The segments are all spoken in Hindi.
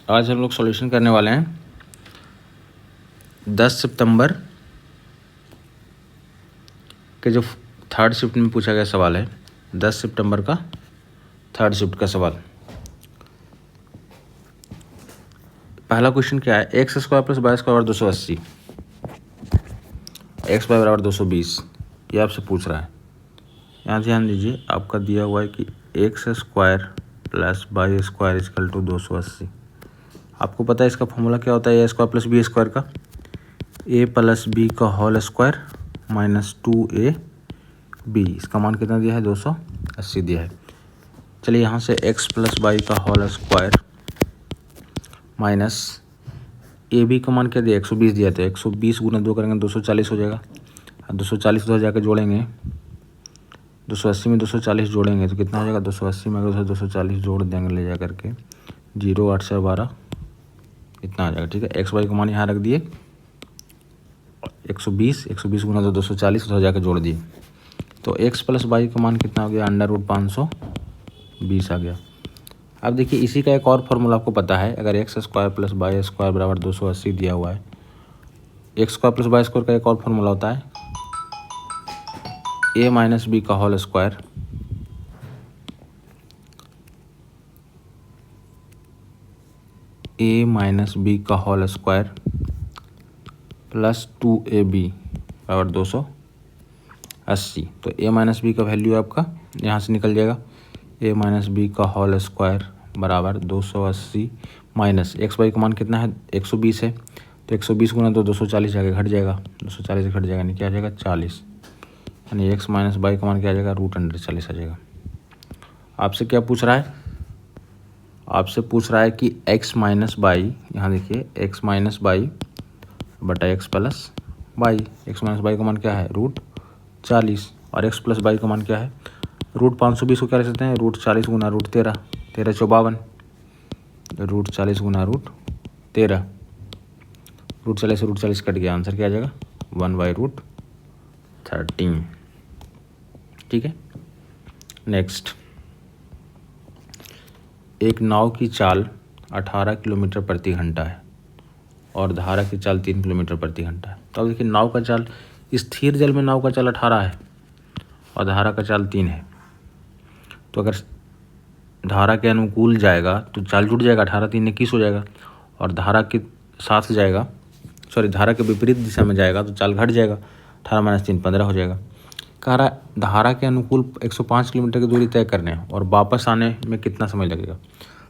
आज हम लोग सॉल्यूशन करने वाले हैं 10 सितंबर के जो थर्ड शिफ्ट में पूछा गया सवाल है। 10 सितंबर का थर्ड शिफ्ट का सवाल। पहला क्वेश्चन क्या है, X square plus Y square 280, X Y बराबर 220, ये आपसे पूछ रहा है। यहाँ ध्यान दीजिए, आपका दिया हुआ है कि X square plus Y square equal to 280। आपको पता है इसका फॉर्मूला क्या होता है, A square plus B square का, ए प्लस बी का होल स्क्वायर माइनस 2ab। इसका मान कितना दिया है, 280 दिया है। चलिए यहाँ से x प्लस वाई का whole square minus A B का मान क्या दिया, 120 दिया था। 120 गुना 2 करेंगे 240 हो जाएगा। 240 तो जाकर जोड़ेंगे, 280 में 240 जोड़ेंगे तो कितना हो जाएगा, 280 में अगर 240 जोड़ देंगे ले जा करके 0 8 से 12 इतना आ जाएगा। ठीक है, एक्स वाई का मान यहाँ रख दिए 120 गुना 240 तो जाकर जोड़ दिए, तो x प्लस वाई का मान कितना हो गया, √520 आ गया। अब देखिए इसी का एक और फॉर्मूला आपको पता है, अगर X square plus Y square बराबर 280 दिया हुआ है, X square plus Y square का एक और फॉर्मूला होता है a माइनस बी का whole square a minus B का होल स्क्वायर प्लस 2ab बराबर 280। तो a माइनस बी का वैल्यू आपका यहाँ से निकल जाएगा, a माइनस बी का होल स्क्वायर बराबर 280 माइनस एक्स वाई का मान कितना है, 120 है, तो 120 गुना तो 240 जाके घट जाएगा, 240 से घट जाएगा नहीं क्या आ जाएगा 40, यानी x माइनस वाई का मान क्या आ जाएगा, √140 आ जाएगा। आपसे क्या पूछ रहा है, आपसे पूछ रहा है कि x माइनस वाई, यहाँ देखिए x माइनस वाई बटा x plus Y, X minus Y का मान क्या है, √40, और x प्लस वाई का मान क्या है, √520 को क्या लिख सकते हैं, √40 गुना √13, 13 54, √40 गुना √13, √40 से √40 कट गया, आंसर क्या आ जाएगा 1/√13। ठीक है, नेक्स्ट, एक नाव की चाल 18 किलोमीटर प्रति घंटा है और धारा की चाल 3 किलोमीटर प्रति घंटा है। तो अब देखिए नाव का चाल, स्थिर जल में नाव का चाल 18 है और धारा का चाल 3 है। तो अगर धारा के अनुकूल जाएगा तो चाल जुड़ जाएगा, 18 3 21 हो जाएगा, और धारा के साथ जाएगा, धारा के विपरीत दिशा में जाएगा तो चाल घट जाएगा, 18 माइनस 3 15 हो जाएगा। कह रहा धारा के अनुकूल 105 किलोमीटर की दूरी तय करने और वापस आने में कितना समय लगेगा।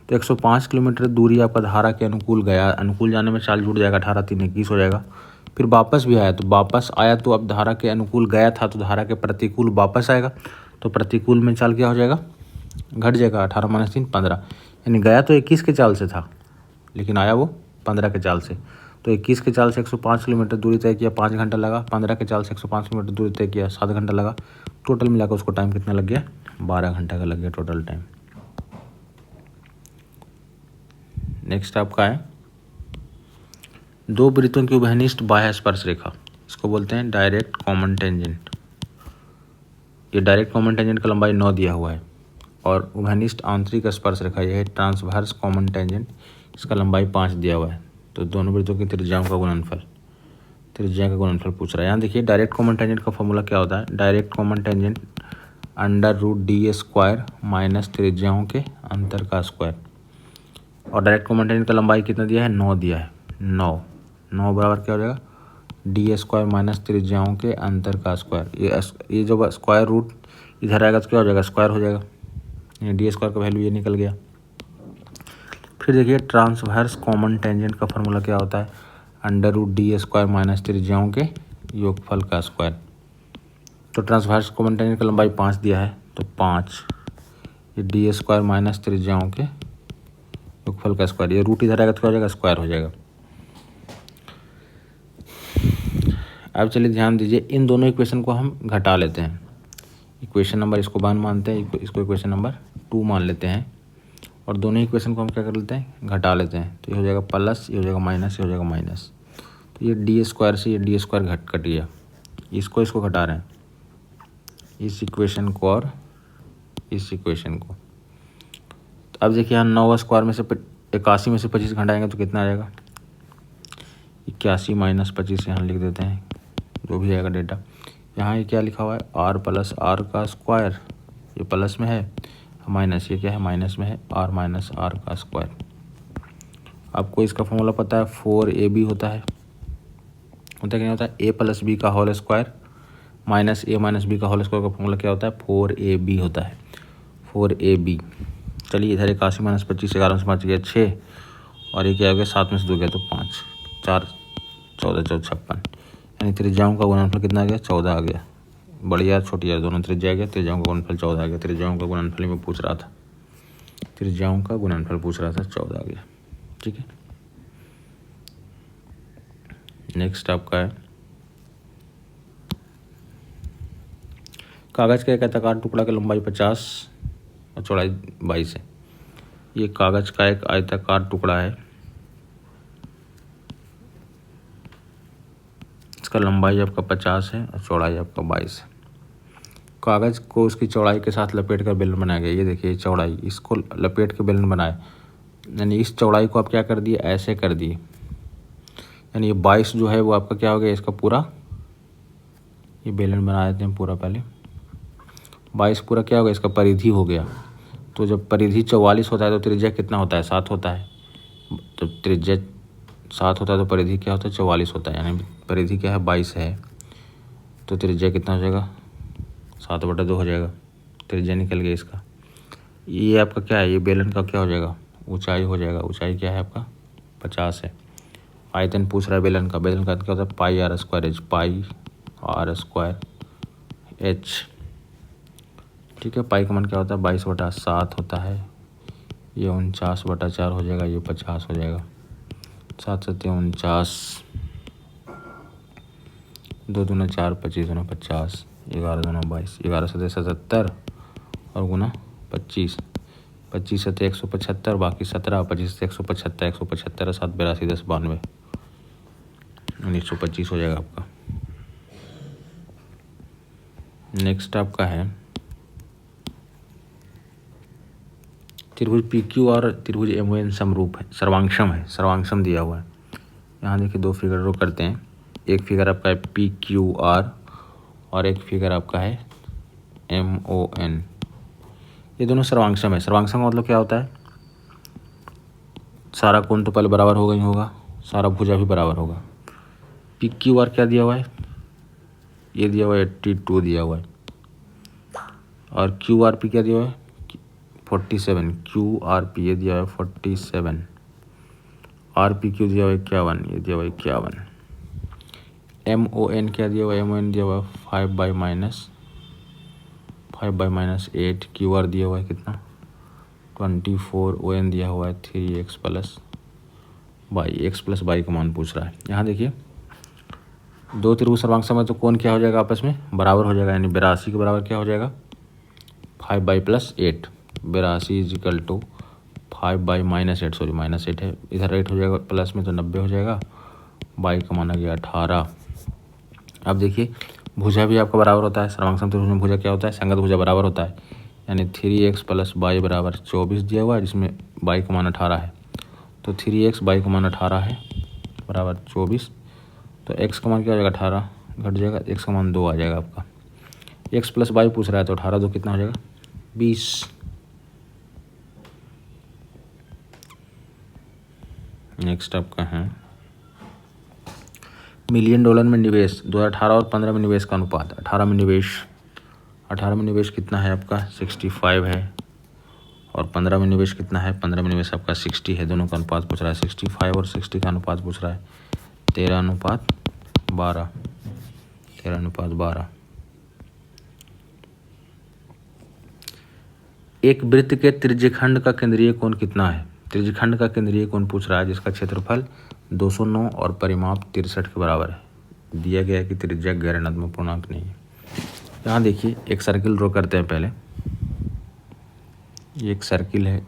तो 105 किलोमीटर दूरी आपका धारा के अनुकूल गया, अनुकूल जाने में चाल जुड़ जाएगा, 18 3 21 हो जाएगा। फिर वापस भी आया, तो वापस आया तो अब धारा के अनुकूल गया था तो धारा के प्रतिकूल वापस आएगा, तो प्रतिकूल में चाल क्या हो जाएगा, घट जाएगा, 18 माइनस 3 15, यानी गया तो 21 के चाल से था लेकिन आया वो 15 के चाल से। तो 21 के चाल से 105 किलोमीटर दूरी तय किया, 5 घंटा लगा, 15 के चाल से 105 किलोमीटर दूरी तय किया, 7 घंटा लगा, टोटल मिलाकर उसको टाइम कितना लग गया, 12 घंटा का लग गया टोटल टाइम। नेक्स्ट आपका है, दो वृत्तों की उभयनिष्ठ बाह्य स्पर्श रेखा, इसको बोलते हैं डायरेक्ट कॉमन टेंजेंट। ये डायरेक्ट कॉमन टेंजेंट का लंबाई 9 दिया हुआ है और उभयनिष्ठ आंतरिक स्पर्श रेखा यह है ट्रांसवर्स कॉमन टेंजेंट, इसका लंबाई 5 दिया हुआ है। तो दोनों वृत्तों की त्रिज्याओं का गुणनफल, त्रिज्या का गुणनफल पूछ रहा है। यहाँ देखिए डायरेक्ट कॉमन टेंजेंट का फॉर्मूला क्या होता है, direct common tangent √d² minus त्रिज्याओं के अंतर का स्क्वायर, और डायरेक्ट कॉमन टेंजेंट का लंबाई कितना दिया है, 9 दिया है, 9 बराबर क्या हो जाएगा, d² माइनस त्रिज्याओं के अंतर का स्क्वायर। ये जब स्क्वायर रूट इधर आएगा तो क्या हो जाएगा, स्क्वायर हो जाएगा, d² का वैल्यू ये निकल गया। फिर देखिए ट्रांसवर्स कॉमन टेंजेंट का फॉर्मूला क्या होता है, √d² माइनस त्रिज्याओं के योगफल का स्क्वायर। तो ट्रांसवर्स कॉमन टेंजेंट का लंबाई 5 दिया है, तो 5 ये d² माइनस त्रिज्याओं के योगफल का स्क्वायर, ये रूट इधर आएगा तो क्या हो जाएगा, स्क्वायर हो जाएगा। अब चलिए ध्यान दीजिए, इन दोनों इक्वेशन को हम घटा लेते हैं। इक्वेशन नंबर इसको 1 मानते हैं, इसको इक्वेशन नंबर 2 मान लेते हैं, और दोनों इक्वेशन को हम क्या कर लेते हैं, घटा लेते हैं। तो ये हो जाएगा प्लस, ये हो जाएगा माइनस, ये हो जाएगा माइनस, तो ये d² से ये d² कट गया, इसको घटा रहे हैं, इस इक्वेशन को और इस इक्वेशन को। तो अब देखिए यहाँ 9 स्क्वायर में से 81 में से 25 घटाएंगे तो कितना आ जाएगा, 81 माइनस 25 यहाँ लिख देते हैं, जो भी आएगा डेटा। यहाँ ये क्या लिखा हुआ है, आर प्लस आर का स्क्वायर, ये प्लस में है, माइनस ये क्या है, माइनस में है, आर माइनस आर का स्क्वायर। आपको इसका फॉर्मूला पता है, 4ab होता है क्या होता है, a प्लस बी का whole square minus a minus B का होल स्क्वायर का फॉर्मूला क्या होता है, 4ab होता है, 4ab। चलिए इधर 81 माइनस 25, 11 से 5 गया 6, और ये क्या हो गया, 7 में से 2 गया तो 5, 4 14 14 56, यानी त्रिज्याओं का गुणनफल कितना आ गया, 14 आ गया। बड़ी यार छोटी यार दोनों त्रिज्या आ गया, त्रिज्याओं का गुणनफल 14 आ गया। त्रिज्याओं का गुणनफल में पूछ रहा था, त्रिज्याओं का गुणनफल पूछ रहा था, 14 आ गया। ठीक है, नेक्स्ट आपका है, कागज़ का एक आयताकार टुकड़ा की लंबाई 50 और चौड़ाई 22 है। ये कागज़ का एक आयताकार टुकड़ा है, इसका लंबाई आपका 50 है और चौड़ाई आपका 22 है। कागज़ को उसकी चौड़ाई के साथ लपेट कर बेलन बनाया गया। ये देखिए चौड़ाई, इसको लपेट के बेलन बनाए, यानी इस चौड़ाई को आप क्या कर दिए, ऐसे कर दिए, यानी ये 22 जो है वो आपका क्या हो गया, इसका पूरा ये बेलन बना देते हैं पूरा, पहले 22 पूरा क्या हो गया, इसका परिधि हो गया। तो जब परिधि 44 होता है तो त्रिज्या कितना होता है, 7 होता है। जब त्रिज्या 7 होता है तो परिधि क्या होता है, 44 होता है, यानी परिधि क्या है, 22 है, तो त्रिज्या कितना हो जाएगा, 7/2 हो जाएगा, त्रिज्या निकल गया इसका। ये आपका क्या है, ये बेलन का क्या हो जाएगा, ऊंचाई हो जाएगा। ऊंचाई क्या है आपका, 50 है। आयतन पूछ रहा है बेलन का, बेलन का क्या होता है, pi R square H, pi R square H. ठीक है, पाई का मान क्या होता है, 22/7 होता है, ये 49/4 हो जाएगा, ये 50 हो जाएगा, 7 7 49, 2 दूना 4, 25 दूना 50, 11 दूना 22, 11 7 77 और गुना 25, 25 7 175, बाकी 17, 25 से 175, 175 7 82 10 92, 1925 हो जाएगा आपका। नेक्स्ट आपका है त्रिभुज PQ और त्रिभुज MON समरूप है, सर्वांक्षम है, सर्वांक्षम दिया हुआ है। यहाँ देखिए 2 फिगर ड्रॉ करते हैं, एक फिगर आपका है PQR और एक फिगर आपका है MON। ये दोनों सर्वांक्षम है। सर्वांक्षम का मतलब क्या होता है, सारा कोण तो पहले बराबर होगा ही होगा, सारा भुजा भी बराबर होगा। PQR क्या दिया हुआ है, ये दिया हुआ है 82 दिया हुआ है, और QRP क्या दिया हुआ है, 47, QRP ये दिया हुआ है 47, RPQ दिया हुआ है 51, ये दिया हुआ है 51। MON क्या दिया हुआ है, MON दिया हुआ है 5/-8, QR दिया हुआ है कितना 24, ON दिया हुआ है 3x plus y, x plus y का मान पूछ रहा है। यहाँ देखिए 2 त्रिभुज सर्वांक्षम है तो कोण क्या हो जाएगा, आपस में बराबर हो जाएगा, यानी 82 के बराबर क्या हो जाएगा, 5/+8, 82 = 5/-8, सॉरी -8 है, इधर 8 हो जाएगा प्लस में तो 90 हो जाएगा, y का मान आ गया 18। अब देखिए भुजा भी आपका बराबर होता है, सर्वांक्षम त्रिभुज में भुजा क्या होता है, संगत भुजा बराबर होता है, यानी 3x + y = 24 दिया हुआ है, जिसमें y का मान 18 है, तो 3x, y का मान 18 है बराबर 24, तो x का मान क्या हो जाएगा, 18 घट जाएगा, x का मान 2 आ जाएगा आपका। x + y पूछ रहा है तो 18 2 कितना हो जाएगा, 20। नेक्स्ट आपका है $1,000,000 में निवेश, 2018 और 15 में निवेश का अनुपात, 18 में निवेश कितना है आपका, 65 है, और 15 में निवेश कितना है, 15 में निवेश आपका 60 है। दोनों का अनुपात पूछ रहा है, 65 और 60 का अनुपात पूछ रहा है, 13:12, 13:12। एक वृत्त के त्रिज्यखंड का केंद्रीय कोण कितना है, त्रिज्यखंड का केंद्रीय कोण पूछ रहा है, जिसका क्षेत्रफल 209 और परिमाप 63 के बराबर है। दिया गया है कि त्रिज्या गैर ऋणात्मक पूर्णांक नहीं है। यहाँ देखिए एक सर्किल ड्रॉ करते हैं पहले, ये एक सर्किल है,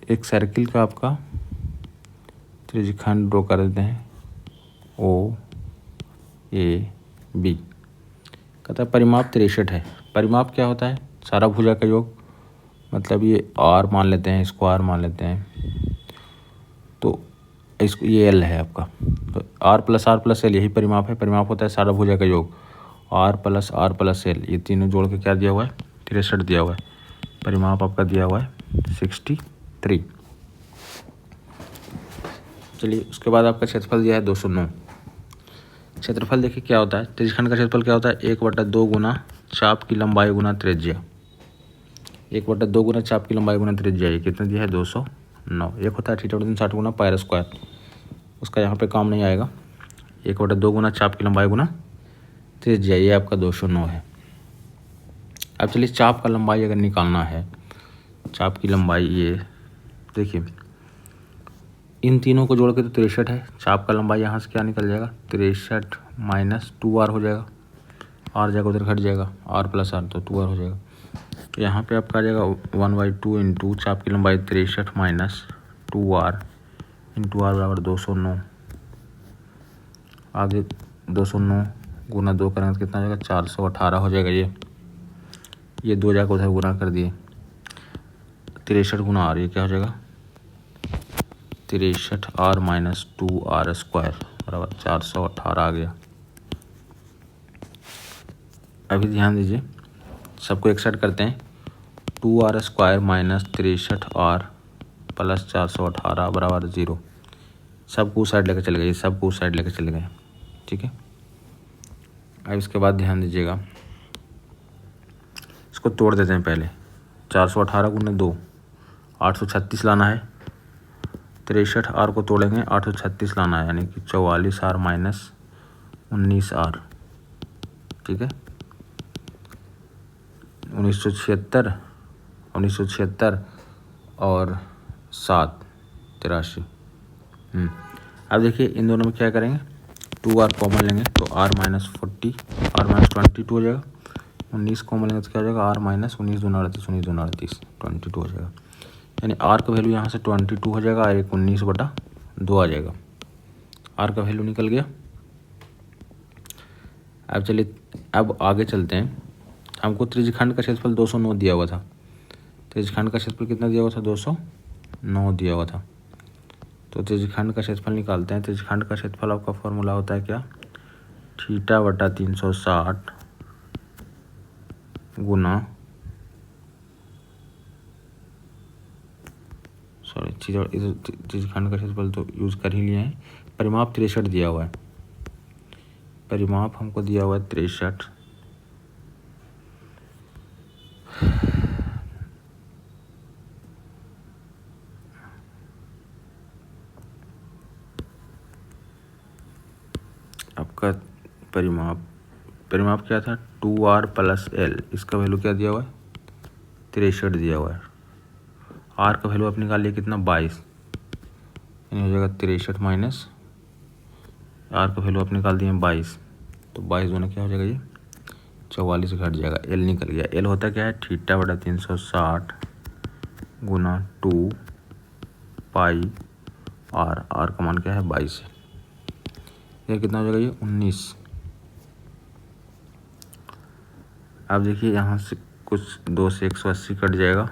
एक सर्किल का आपका त्रिज्यखंड ड्रॉ कर देते हैं, ए बी। कहता है परिमाप 63 है। परिमाप क्या होता है? सारा भुजा का योग, मतलब ये आर मान लेते हैं, इसको आर मान लेते हैं, तो इसको ये एल है आपका, तो आर प्लस एल यही परिमाप है। परिमाप होता है सारा भुजा का योग, आर प्लस एल, ये तीनों जोड़ के क्या दिया हुआ है? 63 दिया हुआ है। परिमाप आपका दिया हुआ है 63। चलिए उसके बाद आपका क्षेत्रफल दिया है 209। क्षेत्रफल देखिए क्या होता है, त्रिज्यखंड का क्षेत्रफल क्या होता है? 1/2 गुना चाप की लंबाई गुना त्रिज्या। 1/2 गुना चाप की लंबाई गुना त्रिज्या, ये कितना दिया है? 209। एक होता है थीटा बटा 360 गुना पाई स्क्वायर, उसका यहाँ पे काम नहीं आएगा। 1/2 गुना चाप की लंबाई गुना त्रिज्या, ये आपका 209 है। अब चलिए चाप का लंबाई अगर निकालना है, चाप की लंबाई ये देखिए, इन तीनों को जोड़ के तो 63 है। चाप का लंबाई यहाँ से क्या निकल जाएगा? 63 माइनस 2r हो जाएगा, आर जाएगा उधर घट जाएगा, r प्लस आर तो 2r हो जाएगा। तो यहाँ पे आपका आ जाएगा 1/2 इंटू चाप की लंबाई 63 माइनस 2r इंटू आर बराबर 209। आगे 209 गुना 2 करेंगे तो कितना हो जाएगा? 418 हो जाएगा। ये 2 जाकर उधर गुना कर दिए, 63 गुना आर, ये क्या हो जाएगा? 63r माइनस 2r स्क्वायर बराबर 418 आ गया। अभी ध्यान दीजिए, सबको एक साइड करते हैं। 2r square minus 63r plus 418 बराबर 0। सबको साइड लेकर चले गए, सबको साइड लेकर चले गए, ठीक है। अब इसके बाद ध्यान दीजिएगा, इसको तोड़ देते हैं पहले। 418 गुना 2, 836 लाना है। 63r को तोड़ेंगे, 836 लाना है, यानी कि 44r माइनस 19r, ठीक है। 1976 और 7 83। अब देखिए इन दोनों में क्या करेंगे? 2r कॉमन लेंगे तो r माइनस 40, r माइनस 22 हो जाएगा। 19 कॉमन लेंगे तो क्या हो जाएगा? r माइनस 19 दूना 38, 19 दूना 38, 22 हो जाएगा। यानी r का वैल्यू यहाँ से 22 हो जाएगा और एक 19/2 आ जाएगा। r का वैल्यू निकल गया। अब चलिए अब आगे चलते हैं। हमको त्रिज्यखंड का क्षेत्रफल 209 दिया हुआ था। त्रिज्यखंड का क्षेत्रफल कितना दिया हुआ था? 209 दिया हुआ था। तो त्रिज्यखंड का क्षेत्रफल निकालते हैं। त्रिज्यखंड का क्षेत्रफल आपका फॉर्मूला होता है क्या? थीटा बटा 360 गुना, सॉरी त्रिज्यखंड का क्षेत्रफल तो यूज़ कर ही लिए हैं। परिमाप 63 दिया हुआ है, परिमाप हमको दिया हुआ है 63। आपका परिमाप क्या था? 2r प्लस एल, इसका वैल्यू क्या दिया हुआ है? 63 दिया हुआ है। r का वैल्यू आप निकाल लिए कितना? 22, यानी हो जाएगा 63 माइनस r का वैल्यू आप निकाल दिए 22, तो 22 दोनों क्या हो जाएगा? ये 44 घट जाएगा, l निकल गया। l होता क्या है? थीटा बटा 360 गुना 2 पाई r का मान क्या है? 22 है। ये कितना हो जाएगा? ये 19। अब देखिए यहाँ से कुछ 2 से 180 कट जाएगा,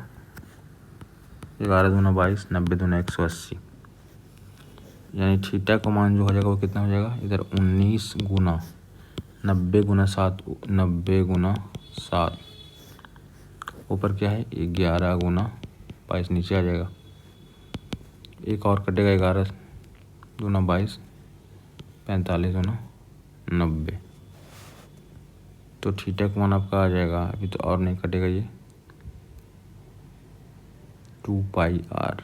11 दूना 22, 90 दूना 180, यानी थीटा का मान जो हो जाएगा वो कितना हो जाएगा? इधर 19 गुना 90 गुना 7, 90 गुना 7, ऊपर क्या है? 11 गुना 22, नीचे आ जाएगा। एक और कटेगा, 11 दूना 22, 45 दूना 90, तो थीटा का मान आपका आ जाएगा, अभी तो और नहीं कटेगा, ये 2 पाई r।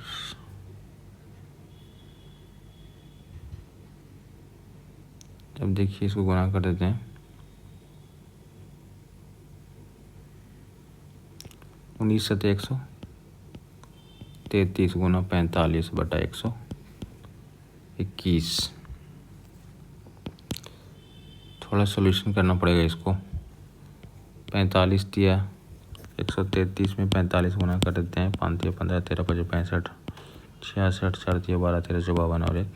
जब देखिए इसको गुना कर देते हैं, 19 से 133 गुना 45 बटा 121। थोड़ा सोल्यूशन करना पड़ेगा इसको। 45 दिया, 133 में 45 गुना कर देते हैं, 5 दिया 15, 13 5 65, 66, 4 12 13 54 और 1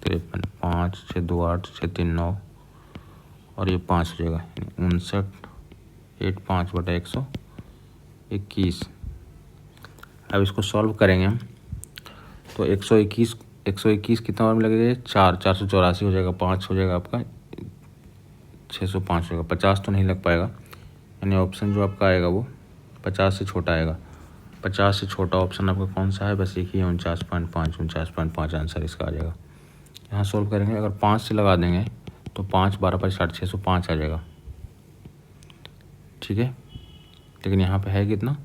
53, 5 6 2 8 6 3 9, और ये 5 हो जाएगा, 59/8/121। अब इसको सॉल्व करेंगे हम तो 121 कितना बार में लगेगा, 484 हो जाएगा, 5 हो जाएगा आपका 605 होगा, 50 तो नहीं लग पाएगा। यानी ऑप्शन जो आपका आएगा वो 50 से छोटा आएगा। 50 से छोटा ऑप्शन आपका कौन सा है, बस एक ही है, 49.5 आंसर इसका आ जाएगा। यहाँ सॉल्व करेंगे, अगर 5 से लगा देंगे तो 5 12 पर 60, 605 आ जाएगा, ठीक है। लेकिन यहाँ पे है कितना,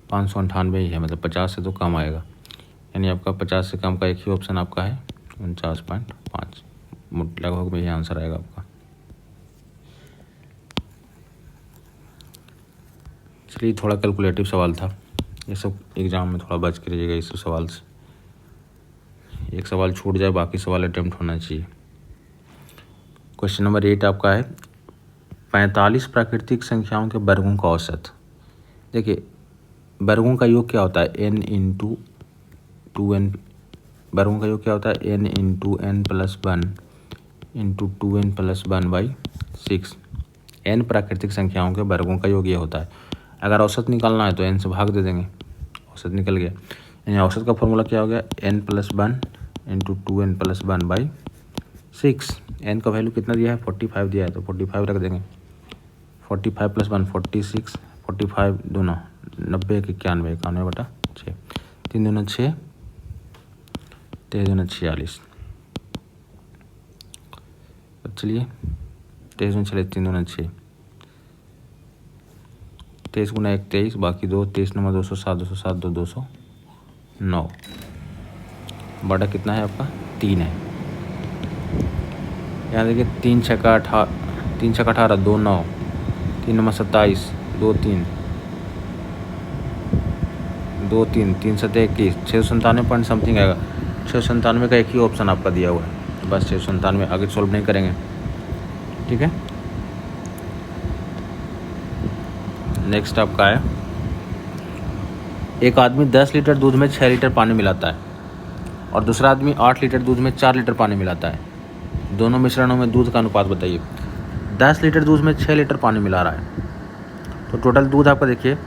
598 ही है, मतलब 50 से तो कम आएगा। यानी आपका 50 से कम का एक ही ऑप्शन आपका है 49.5, लगभग में यही आंसर आएगा आपका। चलिए थोड़ा कैलकुलेटिव सवाल था, ये सब एग्ज़ाम में थोड़ा बच के रहिएगा इस सवाल से, एक सवाल छूट जाए बाकी सवाल अटेम्प्ट होना चाहिए। क्वेश्चन नंबर 8 आपका है 45 प्राकृतिक संख्याओं के वर्गों का औसत। देखिए वर्गों का योग क्या होता है, n इंटू 2n, वर्गों का योग क्या होता है, n into n+1 into 2n+1/6। n प्राकृतिक संख्याओं के वर्गों का योग ये होता है। अगर औसत निकालना है तो n से भाग दे देंगे, औसत निकल गया। यानी औसत का फॉर्मूला क्या हो गया, n+1 इंटू 2n+1/6। n का वैल्यू कितना दिया है, 45 दिया है, तो 45 रख देंगे। 45 + 1 46, 45 दूना 90, 91, 91/6, 3 दूना 6, 3 दूना 46। अब चलिए 23 दूना 46, 3 दूना 6, 23 गुना 1 23, बाकी 2, 23 नंबर 207, 207 2 209, बड़ा कितना है आपका 3 है। यहाँ देखिए 3 छक्का 18, 2 9, 3 नंबर 27, 2 3, 2 3, 3 7 21, 697 पॉइंट समथिंग आएगा। 697 का एक ही ऑप्शन आपका दिया हुआ है, बस 697, आगे सॉल्व नहीं करेंगे, ठीक है। नेक्स्ट आपका है, एक आदमी 10 लीटर दूध में 6 लीटर पानी मिलाता है और दूसरा आदमी 8 लीटर दूध में 4 लीटर पानी मिलाता है। दोनों मिश्रणों में दूध का अनुपात बताइए। 10 लीटर दूध में 6 लीटर पानी मिला रहा है, तो टोटल दूध आपका देखिए,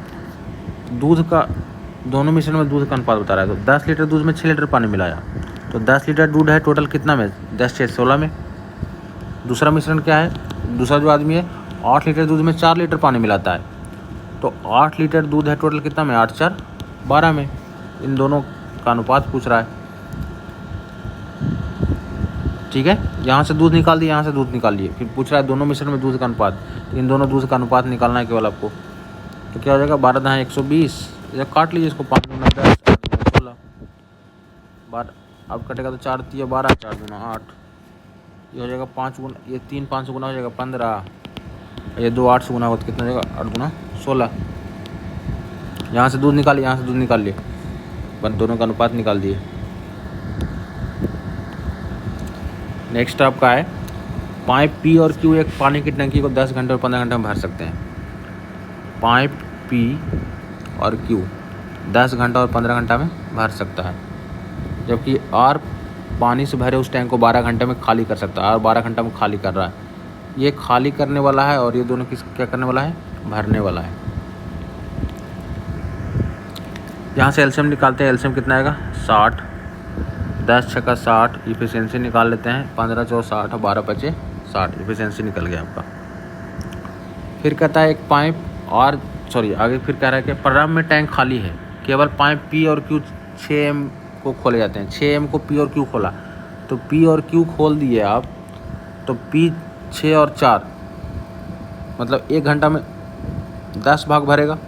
दूध का दोनों मिश्रण में दूध का अनुपात बता रहा है। तो 10 लीटर दूध में 6 लीटर पानी मिलाया, तो 10 लीटर दूध है टोटल कितना में, 10 6 16 में। दूसरा मिश्रण क्या है, दूसरा जो आदमी है 8 लीटर दूध में 4 लीटर पानी मिलाता है, तो 8 लीटर दूध है टोटल कितना में, 8 4 12 में। इन दोनों का अनुपात पूछ रहा है, ठीक है। यहाँ से दूध निकाल दिए, यहाँ से दूध निकाल लिए, फिर पूछ रहा है दोनों मिश्रण में दूध का अनुपात। इन दोनों दूध का अनुपात निकालना है केवल आपको, तो क्या हो जाएगा, 12 × 120, जब काट लीजिए इसको, 5 × 10, 16, 12, अब कटेगा तो 4 × 3 = 12, 4 × 2 = 8, ये हो जाएगा 5 गुना, ये 3 5 से गुना हो जाएगा 15, ये 2 8 से गुना होगा तो कितना हो जाएगा, 8 × 16। यहाँ से दूध निकालिए, यहाँ से दूध निकाल लिए, बस दोनों का अनुपात निकाल दिए। नेक्स्ट आपका है, पाइप पी और क्यू एक पानी की टंकी को 10 घंटे और 15 घंटे में भर सकते हैं। पाइप पी और क्यू 10 घंटा और 15 घंटा में भर सकता है, जबकि आर पानी से भरे उस टैंक को 12 घंटे में खाली कर सकता है। आर 12 घंटा में खाली कर रहा है, ये खाली करने वाला है और ये दोनों किस क्या करने वाला है, भरने वाला है। यहाँ से एलसीएम निकालते हैं, एलसीएम कितना आएगा, 60, 10 छक्का 60, इफिशियंसी निकाल लेते हैं, 15 4 60, 12 5 60, इफिशियंसी निकल गया आपका। फिर कहता है एक पाइप और आगे फिर कह रहा है कि प्रारंभ में टैंक खाली है, केवल पाइप पी और क्यू 6M को खोले जाते हैं। 6M को पी और क्यू खोला, तो पी और क्यू खोल दिए आप, तो पी 6 और 4 मतलब 1 घंटा में 10 भाग भरेगा।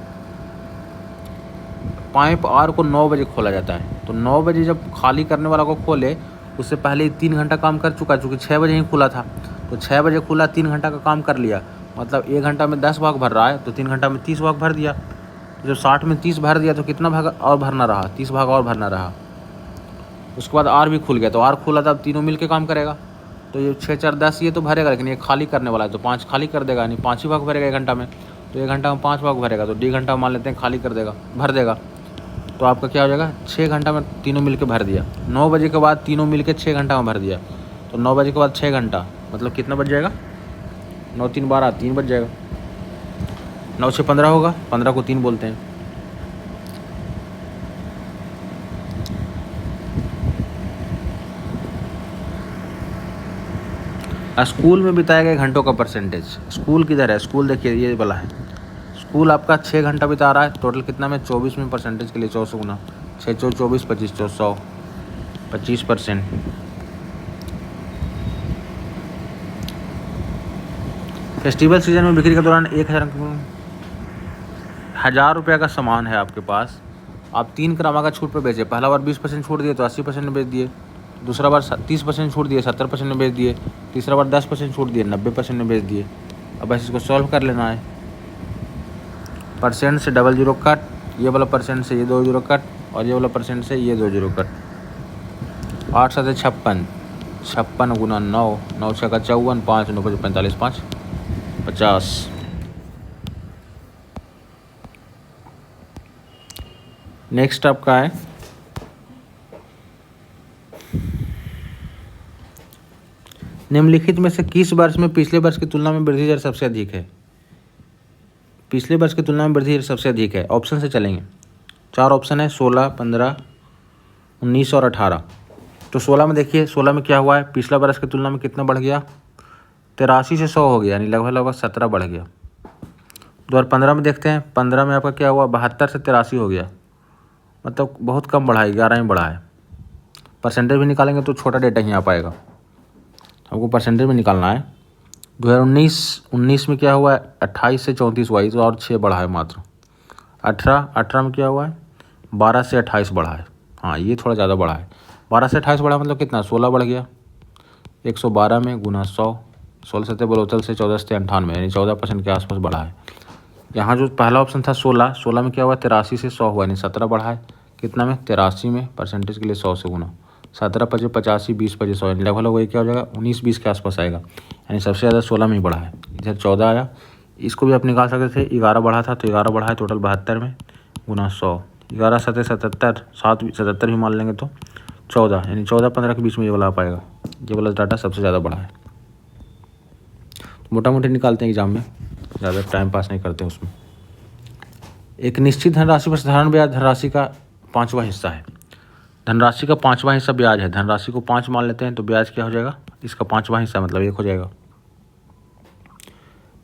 पाइप आर को 9 बजे खोला जाता है, तो 9 बजे जब खाली करने वाला को खोले, उससे पहले 3 घंटा काम कर चुका, चूँकि 6 बजे ही खुला था, तो 6 बजे खुला, 3 घंटा का काम कर लिया, मतलब 1 घंटा में 10 भाग भर रहा है, तो 3 घंटा में 30 भाग भर दिया। तो जब 60 में 30 भर दिया तो कितना भाग और भरना रहा, 30 भाग और भरना रहा। उसके बाद आर भी खुल गया, तो आर खुला था, अब तीनों मिल के काम करेगा, तो ये 6 4 10 ये तो भरेगा, लेकिन ये खाली करने वाला है तो 5 खाली कर देगा, यानी 5 ही भाग भरेगा 1 घंटा में, तो 1 घंटा में 5 भाग भरेगा, तो 1.5 घंटा मान लेते हैं खाली कर देगा, भर देगा। तो आपका क्या हो जाएगा, 6 घंटा में तीनों मिलके भर दिया। 9 बजे के बाद तीनों मिलके 6 घंटा में भर दिया, तो 9 बजे के बाद 6 घंटा मतलब कितना बच जाएगा, 9 3 12, 3 बज जाएगा। 9 6 15 होगा, 15 को 3 बोलते हैं। स्कूल में बिताए गए घंटों का परसेंटेज। स्कूल किधर है? स्कूल देखिए ये वाला है। स्कूल आपका 6 घंटा बिता रहा है। टोटल कितना में? 24 में परसेंटेज के लिए 100 से गुना 6 4 24 25 4 100 25%। फेस्टिवल सीजन में बिक्री के दौरान 1000 रुपये का सामान है आपके पास, आप 3 क्रमागत छूट पर बेचे। पहला बार 20% छूट दिए तो 80% में बेच दिए, दूसरा बार 30% छूट दिए 70% में बेच दिए, तीसरा बार 10% छूट दिए 90% में बेच दिए। अब बस इसको सॉल्व कर लेना है। परसेंट से 00 कट, ये वाला परसेंट से ये 20 कट, और ये वाला परसेंट से ये 20 कट। 8 7 56, 56 गुना 9, 9 6 54, 5 9 45, 5 50। नेक्स्ट आपका है निम्नलिखित में से किस वर्ष में पिछले वर्ष की तुलना में वृद्धि दर सबसे अधिक है? पिछले वर्ष की तुलना में वृद्धि दर सबसे अधिक है। ऑप्शन से चलेंगे। 4 ऑप्शन है, 16 15 19 और 18। तो 16 में देखिए, 16 में क्या हुआ है? पिछला वर्ष की तुलना में कितना बढ़ गया? 83 से 100 हो गया, यानी लगभग 17 बढ़ गया। 2015 में देखते हैं, 15 में आपका क्या हुआ? 72 से 83 हो गया, मतलब बहुत कम बढ़ा है, 11 में बढ़ा है। परसेंटेज भी निकालेंगे तो छोटा डेटा ही आ पाएगा, हमको परसेंटेज में निकालना है। 2019 में क्या हुआ है? 28 से 34 हुआ है, तो और 6 बढ़ा है मात्र। 18 में क्या हुआ है? 12 से 28 बढ़ा है। हाँ, ये थोड़ा ज़्यादा बढ़ा है। 12 से 28 बढ़ा मतलब कितना? 16 बढ़ गया। 112 में गुना 100, 16 7 72 से 14 से 98, यानी 14% के आसपास बढ़ा है। यहाँ जो पहला ऑप्शन था 16 में क्या हुआ? 83 से 100 हुआ, यानी 17 बढ़ा है। कितना में? 83 में परसेंटेज के लिए 100 से गुना 17 5 85, 20 5 100, यानी लगभग वही क्या हो जाएगा? 19 20 के आसपास आएगा, यानी सबसे ज़्यादा 16 में ही बढ़ा है। इधर 14 आया, इसको भी आप निकाल सकते थे। 11 बढ़ा था तो 11 बढ़ा है टोटल 72 में गुना 100, 11 7 77, 77 भी मान लेंगे तो 14, यानी 14 15 के बीच में ये वाला आ पाएगा। ये वाला डाटा सबसे ज़्यादा बढ़ा है। मोटा मोटी निकालते हैं एग्जाम में, ज़्यादा टाइम पास नहीं करते उसमें। एक निश्चित धनराशि पर साधारण ब्याज धनराशि का 5वां हिस्सा है। धनराशि का 5वां हिस्सा ब्याज है। धनराशि को 5 मान लेते हैं तो ब्याज क्या हो जाएगा? इसका 5वां हिस्सा मतलब 1 हो जाएगा।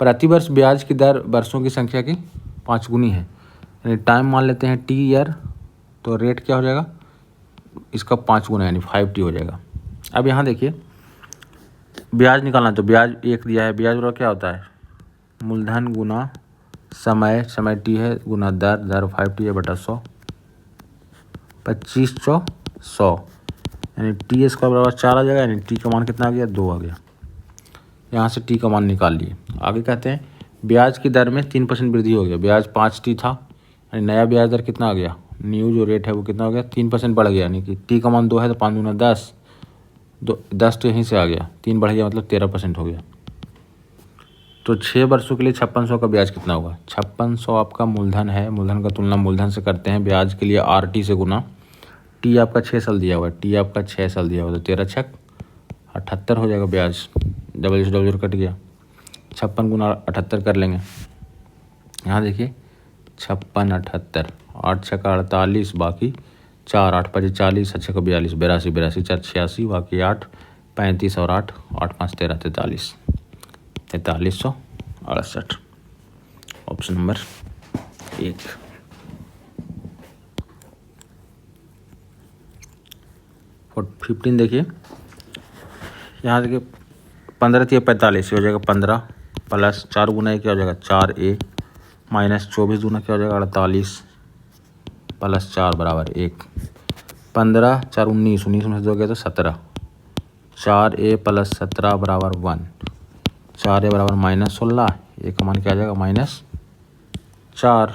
प्रतिवर्ष ब्याज की दर वर्षों की संख्या की 5 गुनी है, यानी टाइम मान लेते हैं T ईयर, तो रेट क्या हो जाएगा? इसका 5 गुना, यानी 5T हो जाएगा। अब यहाँ देखिए, ब्याज निकालना तो ब्याज 1 दिया है। ब्याज वाला क्या होता है? मूलधन गुना समय, समय T है, गुना दर, दर 5T है बटा 100, 25 100 100, यानी T इसका बराबर 4 आ जाएगा, यानी T का मान कितना आ गया? 2 आ गया। यहाँ से T का मान निकाल लिए। आगे कहते हैं ब्याज की दर में 3% वृद्धि हो गया। ब्याज 5T था, यानी नया ब्याज दर कितना आ गया? न्यू जो रेट है वो कितना हो गया? 3% बढ़ गया, यानी कि T का मान 2 है तो 5 दूना 10, 10 तो यहीं से आ गया, 3 बढ़ गया मतलब 13% हो गया। तो 6 वर्षों के लिए 5600 का ब्याज कितना होगा? 5600 आपका मूलधन है। मूलधन का तुलना मूलधन से करते हैं। ब्याज के लिए RT से गुना, T आपका 6 साल दिया हुआ है, T आपका 6 साल दिया हुआ है, तो 13 6 78 हो जाएगा ब्याज। डबल से डबल कट गया, 56 गुना 78 कर लेंगे। यहाँ देखिए 56 78, 8 6 का 48, बाकी 4 8 5 40, 6 का 42, 82 82 4 86, बाकी 8 35 और 8 8 5 13 43, 4368। Option number 1। और 15 देखिए, यहाँ देखिए 15 3 45 हो जाएगा 15, प्लस 4 गुना क्या हो जाएगा? 4A, माइनस 24 गुना क्या हो जाएगा? 48, प्लस 4 बराबर 1। 15 4 19, 19 में से 2 गया तो 17, 4A प्लस 17 बराबर 1, 4A बराबर -16, ए का मान क्या आ जाएगा? -4।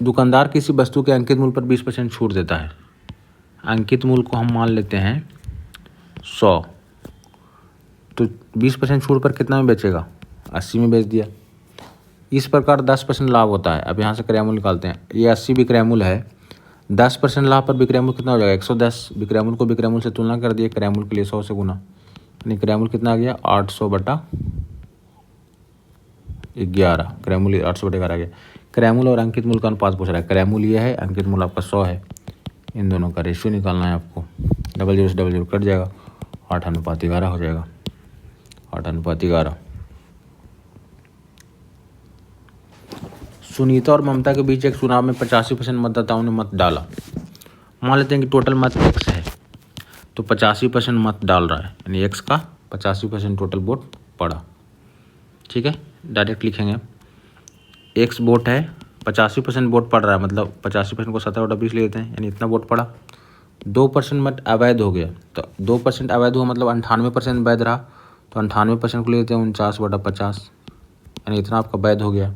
दुकानदार किसी वस्तु के अंकित मूल्य पर 20% छूट देता है। अंकित मूल्य को हम मान लेते हैं 100, तो 20% छूट पर कितना में बेचेगा? 80 में बेच दिया। इस प्रकार 10% लाभ होता है। अब यहाँ से क्रय मूल्य निकालते हैं। ये 80 विक्रय मूल्य है, 10% लाभ पर विक्रय मूल्य कितना हो जाएगा 110। विक्रय मूल्य को विक्रय मूल्य से तुलना कर दिए, क्रय मूल्य के लिए 100 से गुना, यानी क्रय मूल्य कितना आ गया 800/11। क्रय मूल्य 800/11 आ गया। क्रय मूल्य और अंकित मूल्य का अनुपात पूछ रहा है। क्रय मूल्य यह है, अंकित मूल्य आपका 100 है। इन दोनों का रेशियो निकालना है आपको। 00 से 00 कट जाएगा, 8:11 हो जाएगा। 8:11। सुनीता और ममता के बीच एक चुनाव में 85% मतदाताओं ने मत डाला। मान लेते हैं कि टोटल मत x है, तो 85% मत डाल रहा है, यानी x का 85% टोटल वोट पड़ा। ठीक है, डायरेक्ट लिखेंगे x वोट है, 85% वोट पड़ रहा है, मतलब 85% को 17/20 ले लेते हैं, यानी इतना वोट पड़ा। 2% मत अवैध हो गया, तो 2% अवैध हुआ मतलब 98% वैध रहा, तो 98% को ले लेते हैं 49/50, यानी इतना आपका वैध हो गया।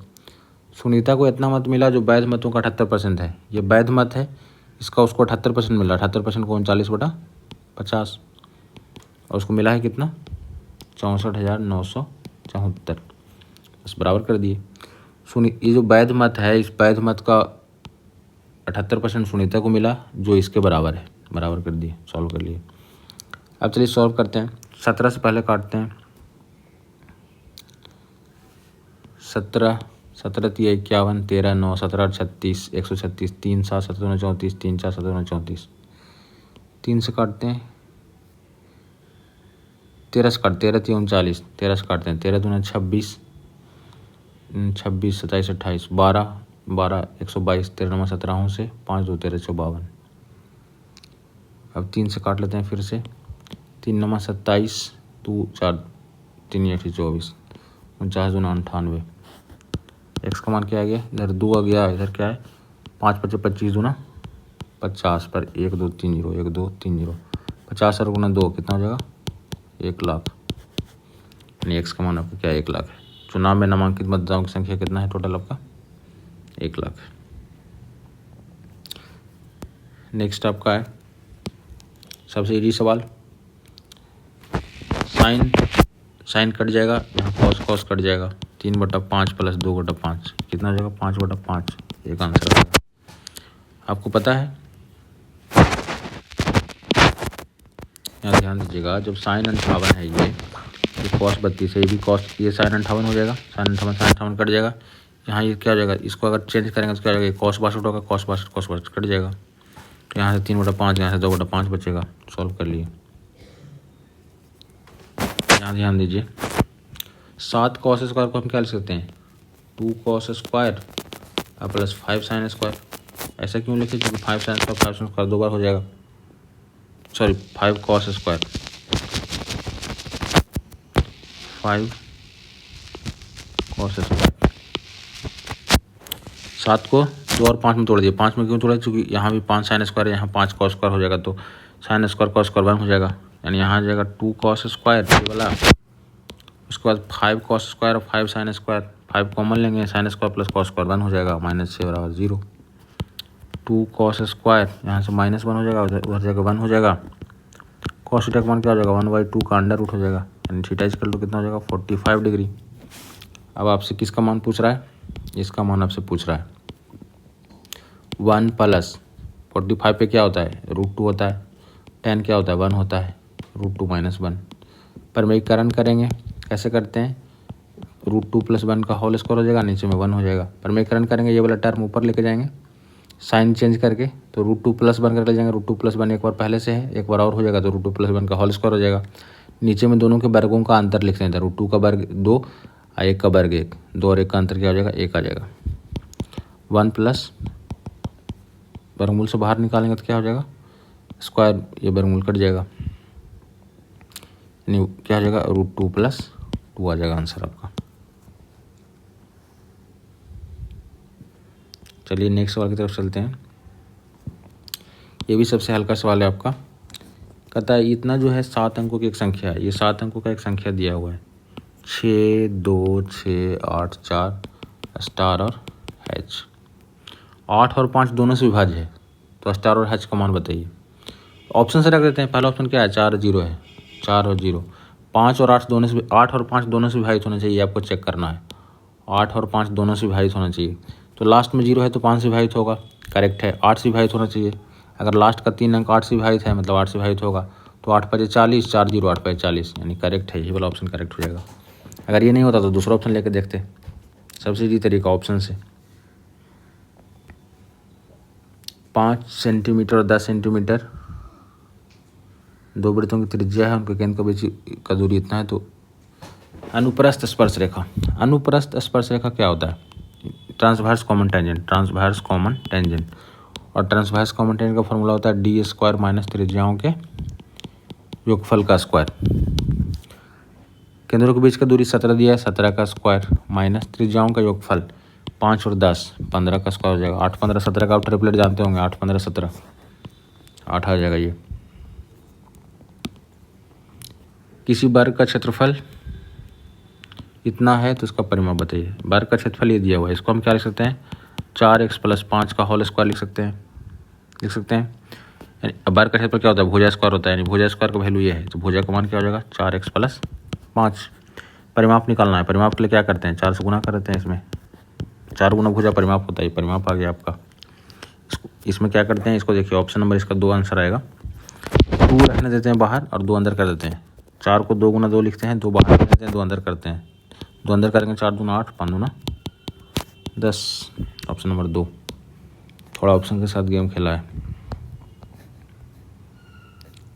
सुनीता को इतना मत मिला जो वैध मतों का 78% है, ये वैध मत है, इसका उसको 78% मिला। 78% को 39/50, और उसको मिला है कितना 64,974, बस बराबर कर दिए। ये जो वैध मत है, इस वैध मत का 78% सुनीता को मिला, जो इसके बराबर है, बराबर कर दिए, सॉल्व कर लिए। अब चलिए सॉल्व करते हैं। 17 से पहले काटते हैं। 17 17 × 51, 13 9, 17 36, 136, 3 7 17 34, 3 4 17 34। 3 से काटते हैं, 13 से काटते, 13 3 39, 13 से काटते हैं, 13 दूना 26, 26 27 28, 12 12 122, 13 9 17 से 5 2 13 152। अब 3 से काट लेते हैं फिर से, 3 9 27, 2 4 3 8 24, 49 दूना 98। एक्स का मान क्या आ गया, इधर 2 आ गया, इधर क्या है 5 5 25 दूना 50 पर 1 2 3 0 1 2 3 0, 50 और गुना 2 कितना हो जाएगा 1 लाख, यानी एक्स का मान आपका क्या 1 लाख है। चुनाव में नामांकित मतदाताओं की संख्या कितना है टोटल आपका 1 लाख। नेक्स्ट आपका है सबसे इजी सवाल। साइन कट जाएगा, यहाँ कॉस कट जाएगा, 3/5 + 2/5 कितना हो जाएगा 5/5, एक आंसर आ जाएगा। आपको पता है, यहाँ ध्यान दीजिएगा, जब साइन 58 है ये कॉस 32 है, ये भी कॉस, ये साइन 58 हो जाएगा, साइन 58 कट जाएगा। यहाँ ये क्या हो जाएगा, इसको अगर चेंज करेंगे तो क्या हो जाएगा, cos 62 होगा, cos 62 कट जाएगा, तो यहाँ से 3/5, यहाँ से 2/5 बचेगा। सॉल्व कर लिए। यहाँ ध्यान दीजिए, 7 cos स्क्वायर को हम क्या लिख सकते हैं 2 cos स्क्वायर + 5 sin स्क्वायर। ऐसा क्यों लिखे, क्योंकि 5 sin स्क्वायर 5 sin स्क्वायर 2 बार हो जाएगा, sorry 5 cos square 5 cos square. 7 को 2 और 5 में तोड़ दिए, 5 में क्यों तोड़ा, क्योंकि यहाँ भी 5 sin स्क्वायर, यहाँ 5 cos स्क्वायर हो जाएगा, तो sin स्क्वायर cos स्क्वायर 1 हो जाएगा, यानी यहाँ आ जाएगा 2 cos स्क्वायर ये वाला। उसके बाद 5 cos स्क्वायर और 5 sin स्क्वायर, 5 कॉमन लेंगे, sin स्क्वायर + cos स्क्वायर 1 हो जाएगा, -6 = 0। 2 cos स्क्वायर यहाँ से -1 हो जाएगा, उधर जाकर 1 हो जाएगा। cos थीटा का मान क्या हो जाएगा 1/2 का अंडर रूट हो जाएगा, यानी थीटा = कितना हो जाएगा 45 डिग्री। अब आपसे किसका मान पूछ रहा है, इसका मान आपसे पूछ रहा है 1 + 45 पे क्या होता है √2 होता है, tan क्या होता है 1 होता है, √2 - 1। परिमेयीकरण करेंगे, कैसे करते हैं, √2 + 1 का होल स्क्वायर हो जाएगा, नीचे में 1 हो जाएगा। परिमेयीकरण करेंगे, ये वाला टर्म ऊपर लेके जाएंगे साइन चेंज करके, तो √2 + 1 करके ले जाएंगे, √2 + 1 एक बार पहले से है, एक बार और हो जाएगा, तो √2 + 1 का होल स्क्वायर हो जाएगा। नीचे में दोनों के वर्गों का अंतर लिख दें, √2 का वर्ग 2 और 1 का वर्ग 1, 2 और 1 का अंतर क्या हो जाएगा 1 आ जाएगा। 1 + वर्गमूल से बाहर निकालेंगे तो क्या हो जाएगा स्क्वायर, ये वर्गमूल कट जाएगा, यानी क्या हो जाएगा √2 + 2 आ जाएगा आंसर आपका। चलिए नेक्स्ट सवाल की तरफ चलते हैं। ये भी सबसे हल्का सवाल है आपका। कहता है इतना जो है 7 अंकों की एक संख्या है, ये 7 अंकों का एक संख्या दिया हुआ है 6 2 6 8 4 स्टार और हैच। 8 और 5 दोनों से विभाज्य है, तो स्टार और हैच का मान बताइए। ऑप्शन से रख देते हैं, पहला ऑप्शन क्या है 4 0 है, 4 और 0। 5 और 8 दोनों से, 8 और 5 दोनों से विभाजित होना चाहिए, आपको चेक करना है। 8 और 5 दोनों से विभाजित होना चाहिए, तो लास्ट में 0 है तो 5 से विभाजित होगा, करेक्ट है। 8 से विभाजित होना चाहिए। अगर लास्ट का 3 अंक 8 से विभाजित है मतलब 8 से विभाजित होगा तो 8 पचे 40, 4 0 8 पचे 40, यानी करेक्ट है। ये वाला ऑप्शन करेक्ट हो जाएगा। अगर ये नहीं होता तो दूसरा ऑप्शन लेके देखते। सबसे इजी तरीका ऑप्शन से। 5 सेंटीमीटर और 10 सेंटीमीटर दो वृत्तों की त्रिज्या है, उनके केंद्र के बीच का दूरी इतना है। तो अनुप्रस्थ स्पर्श रेखा, अनुप्रस्थ स्पर्श रेखा क्या होता है? Transverse common tangent, transverse common tangent. और ट्रांसवर्स कॉमन टेंजेंट का फॉर्मूला होता है डी स्क्वायर माइनस त्रिज्याओं के योगफल का स्क्वायर। केंद्रों के बीच का दूरी 17 दिया है, 17 का स्क्वायर माइनस त्रिज्याओं का योगफल 5 और 10 15 का स्क्वायर हो जाएगा। 8 15 17 का आप ट्रिपलेट जानते होंगे, 8 15 17 8 आ जाएगा। ये किसी वर्ग का क्षेत्रफल इतना है तो इसका परिमाप बताइए। वर्ग का क्षेत्रफल ये दिया हुआ है, इसको हम क्या लिख सकते हैं? 4x + 5 का होल स्क्वायर लिख सकते हैं। यानी वर्ग का क्षेत्रफल क्या होता है? भुजा स्क्वायर होता है, यानी भुजा स्क्वायर का वैल्यू ये है, तो भुजा का मान क्या हो जाएगा? 4x + 5। परिमाप निकालना है। परिमाप के लिए क्या करते हैं? 4 से गुना कर देते हैं। इसमें 4 गुना भुजा परिमाप होता है। परिमाप आ गया आपका। इसमें क्या करते हैं? इसको देखिए, ऑप्शन नंबर इसका 2 आंसर आएगा। 2 रहने देते हैं बाहर और 2 अंदर कर देते हैं। 4 को 2 गुना 2 लिखते हैं, 2 बाहर कर देते हैं, 2 अंदर करते हैं। 2 अंदर करेंगे 4 दूना 8, 5 दूना 10। Option number 2। थोड़ा ऑप्शन के साथ गेम खेला है।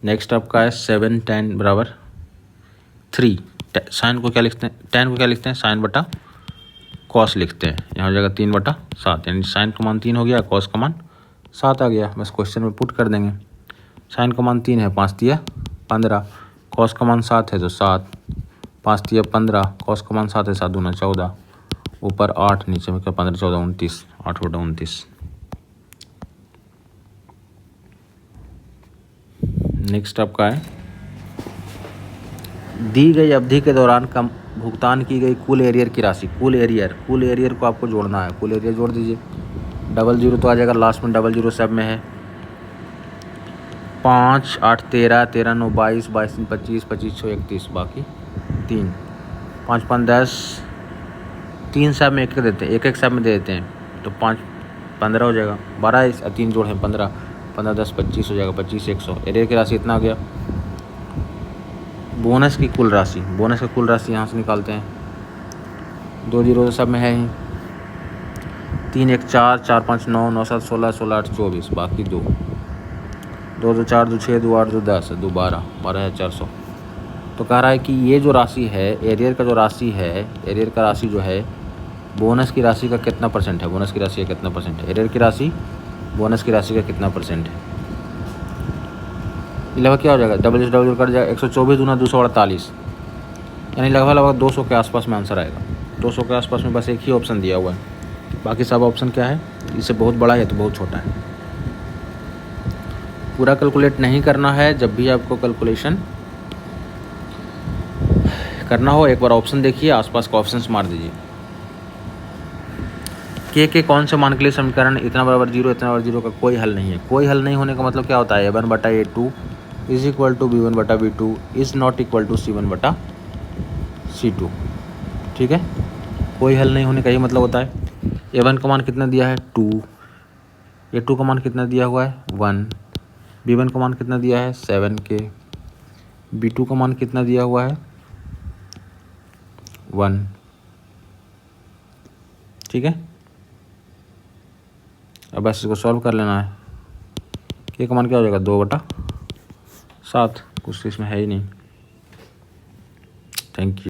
नेक्स्ट आपका है 7 tan = 3। साइन को क्या लिखते हैं? tan को क्या लिखते हैं? साइन बटा कॉस लिखते हैं। यहाँ हो जाएगा 3/7, यानी साइन का मान 3 हो गया, कॉस का मान 7 आ गया। बस क्वेश्चन में पुट कर देंगे। साइन का मान 3 है, 5 × 3 = 15। कॉस का मान 7 है तो 7, 5 × 3 = 15। कॉस का मान 7 है, 7 दूना 14, ऊपर 8, नीचे में क्या 15 14 29, 8/29। नेक्स्ट आपका है दी गई अवधि के दौरान कम भुगतान की गई कुल एरियर की राशि। कुल एरियर को आपको जोड़ना है। कुल एरियर जोड़ दीजिए। 00 तो आ जाएगा, लास्ट में 00 सब में है। 5 8 13 13 9 22 22 3 25 25 6 31, बाकी 3 5 5 10, 3 सब में एक देते हैं, एक सब में दे देते हैं तो 5 15 हो जाएगा। 12 3 जोड़ हैं 15 15 10 25 हो जाएगा। 25 100। एरियर की राशि इतना आ गया। बोनस की कुल राशि, बोनस की कुल राशि यहाँ से निकालते हैं। 2 0 सब में है ही। 3 1 4 4 5 9 9 7 16 16 8 24, बाकी 2 2 2 4 2 6 2 8 2 10 2 12 12,400। तो कह रहा है कि ये जो राशि है एरियर का, जो राशि है एरियर का राशि जो है बोनस की राशि का कितना परसेंट है? बोनस की राशि का कितना परसेंट है? एरियर की राशि बोनस की राशि का कितना परसेंट है? लगभग क्या हो जाएगा? डबल कर जाएगा। 124 दूना 248, यानी लगभग 200 के आसपास में आंसर आएगा। 200 के आसपास में बस एक ही ऑप्शन दिया हुआ है, बाकी सब ऑप्शन क्या है? इससे बहुत बड़ा है तो बहुत छोटा है। पूरा कैलकुलेट नहीं करना है। जब भी आपको कैलकुलेशन करना हो एक बार ऑप्शन देखिए, आसपास का ऑप्शंस मार दीजिए। के कौन से मान के लिए समीकरण इतना बराबर 0 इतना बराबर 0 का कोई हल नहीं है? कोई हल नहीं होने का मतलब क्या होता है? A1/A2 = B1/B2 is not equal to C1/C2। ठीक है, कोई हल नहीं होने का ये मतलब होता है। A1 का मान कितना दिया है? 2। A2 का मान कितना दिया हुआ है? 1। B1 का मान कितना दिया है? 7K। B2 का मान कितना दिया हुआ है? 1। ठीक है, अब बस इसको सॉल्व कर लेना है। के का मान क्या हो जाएगा? 2/7। कुछ इसमें है ही नहीं। Thank you.